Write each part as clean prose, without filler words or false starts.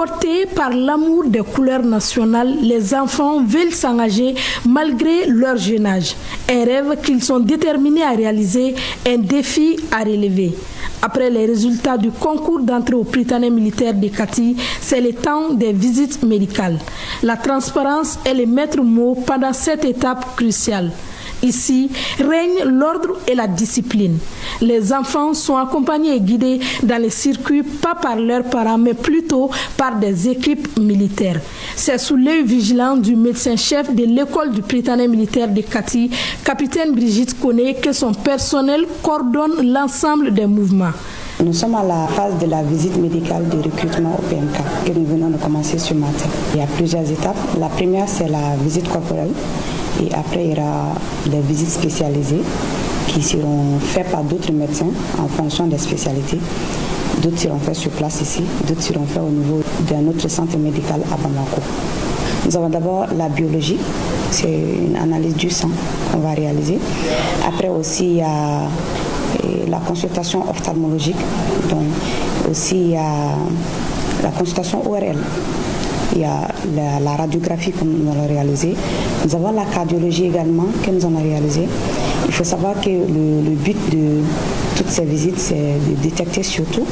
Portés par l'amour des couleurs nationales, les enfants veulent s'engager malgré leur jeune âge. Un rêve qu'ils sont déterminés à réaliser, un défi à relever. Après les résultats du concours d'entrée au Prytanée militaire de Kati, c'est le temps des visites médicales. La transparence est le maître mot pendant cette étape cruciale. Ici, règne l'ordre et la discipline. Les enfants sont accompagnés et guidés dans les circuits, pas par leurs parents, mais plutôt par des équipes militaires. C'est sous l'œil vigilant du médecin-chef de l'école du Prytanée militaire de Kati, capitaine Brigitte Koné, que son personnel coordonne l'ensemble des mouvements. Nous sommes à la phase de la visite médicale de recrutement au PMK que nous venons de commencer ce matin. Il y a plusieurs étapes. La première, c'est la visite corporelle. Et après, il y aura des visites spécialisées qui seront faites par d'autres médecins en fonction des spécialités. D'autres seront faites sur place ici, d'autres seront faites au niveau d'un autre centre médical à Bamako. Nous avons d'abord la biologie, c'est une analyse du sang qu'on va réaliser. Après aussi, il y a la consultation ophtalmologique, donc aussi il y a la consultation ORL. Il y a la radiographie que nous allons réaliser. Nous avons la cardiologie également que nous allons réaliser. Il faut savoir que le but de toutes ces visites, c'est de détecter surtout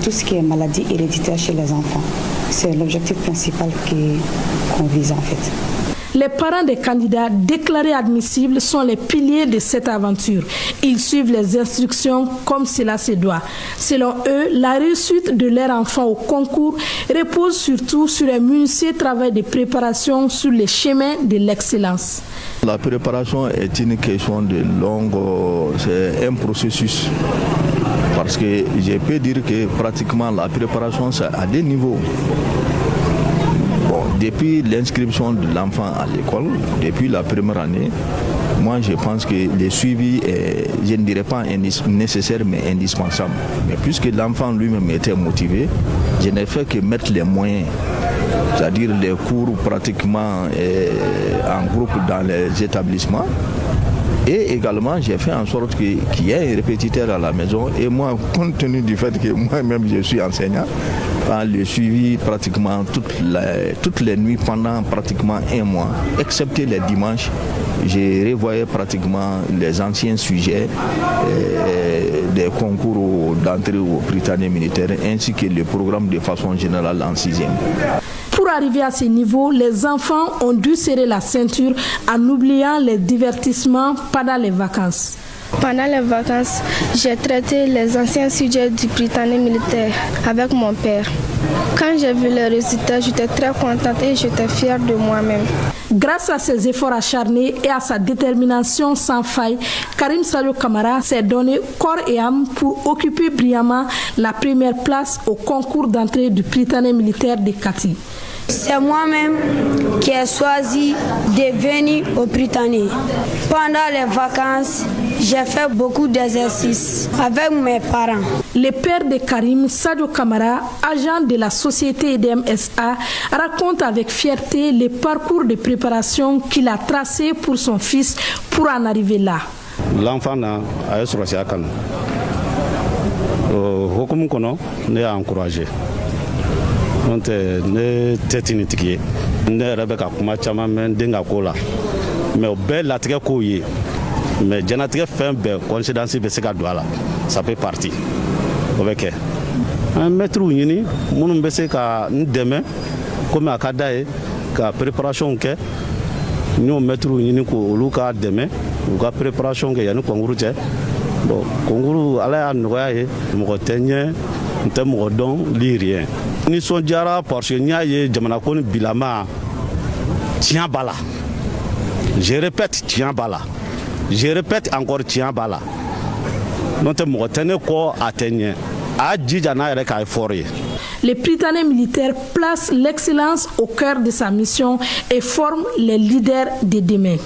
tout ce qui est maladie héréditaire chez les enfants. C'est l'objectif principal qu'on vise en fait. Les parents des candidats déclarés admissibles sont les piliers de cette aventure. Ils suivent les instructions comme cela se doit. Selon eux, la réussite de leur enfant au concours repose surtout sur un minutieux travail de préparation sur les chemins de l'excellence. La préparation est une question de longue, c'est un processus. Parce que je peux dire que pratiquement la préparation, c'est à des niveaux. Depuis l'inscription de l'enfant à l'école, depuis la première année, moi je pense que le suivi est, je ne dirais pas nécessaire mais indispensable. Mais puisque l'enfant lui-même était motivé, je n'ai fait que mettre les moyens, c'est-à-dire les cours pratiquement en groupe dans les établissements. Et également, j'ai fait en sorte qu'il y ait un répétiteur à la maison. Et moi, compte tenu du fait que moi-même je suis enseignant, le suivi pratiquement toutes les nuits pendant pratiquement un mois, excepté les dimanches, j'ai revoyé pratiquement les anciens sujets des concours d'entrée au Prytanée militaire ainsi que le programme de façon générale en 6e. Pour arriver à ce niveau, les enfants ont dû serrer la ceinture en oubliant les divertissements pendant les vacances. Pendant les vacances, j'ai traité les anciens sujets du Prytanée militaire avec mon père. Quand j'ai vu les résultats, j'étais très contente et j'étais fière de moi-même. Grâce à ses efforts acharnés et à sa détermination sans faille, Karim Sadio Kamara s'est donné corps et âme pour occuper brillamment la première place au concours d'entrée du Prytanée militaire de Kati. C'est moi-même qui ai choisi de venir au Prytanée. Pendant les vacances, j'ai fait beaucoup d'exercices avec mes parents. Le père de Karim, Sadio Kamara, agent de la société EDM SA, raconte avec fierté le parcours de préparation qu'il a tracé pour son fils pour en arriver là. L'enfant a choisi à Kano. Hokum Kono n'a encouragé. Donc, ne tetini tiki ne Rebecca kuma chama men denga kola mais au bel la très couillé mais janatique fait be coïncidence be se ka douala ça fait partie avec un maître uni munum be se ka ndeme comme akadae ka préparation ke nous maître uni ko luka deme ka préparation ke yani konguru je bon konguru ala noya mo tenye ntemo don lirien ni son jara parce que nyaaye jamana ko ni bilama tient bala. Je répète tient bala. Je répète encore tient bala. Non te mo tene ko atteigner a djana ere ka effort. Le Prytanée militaire place l'excellence au cœur de sa mission et forme les leaders de demain.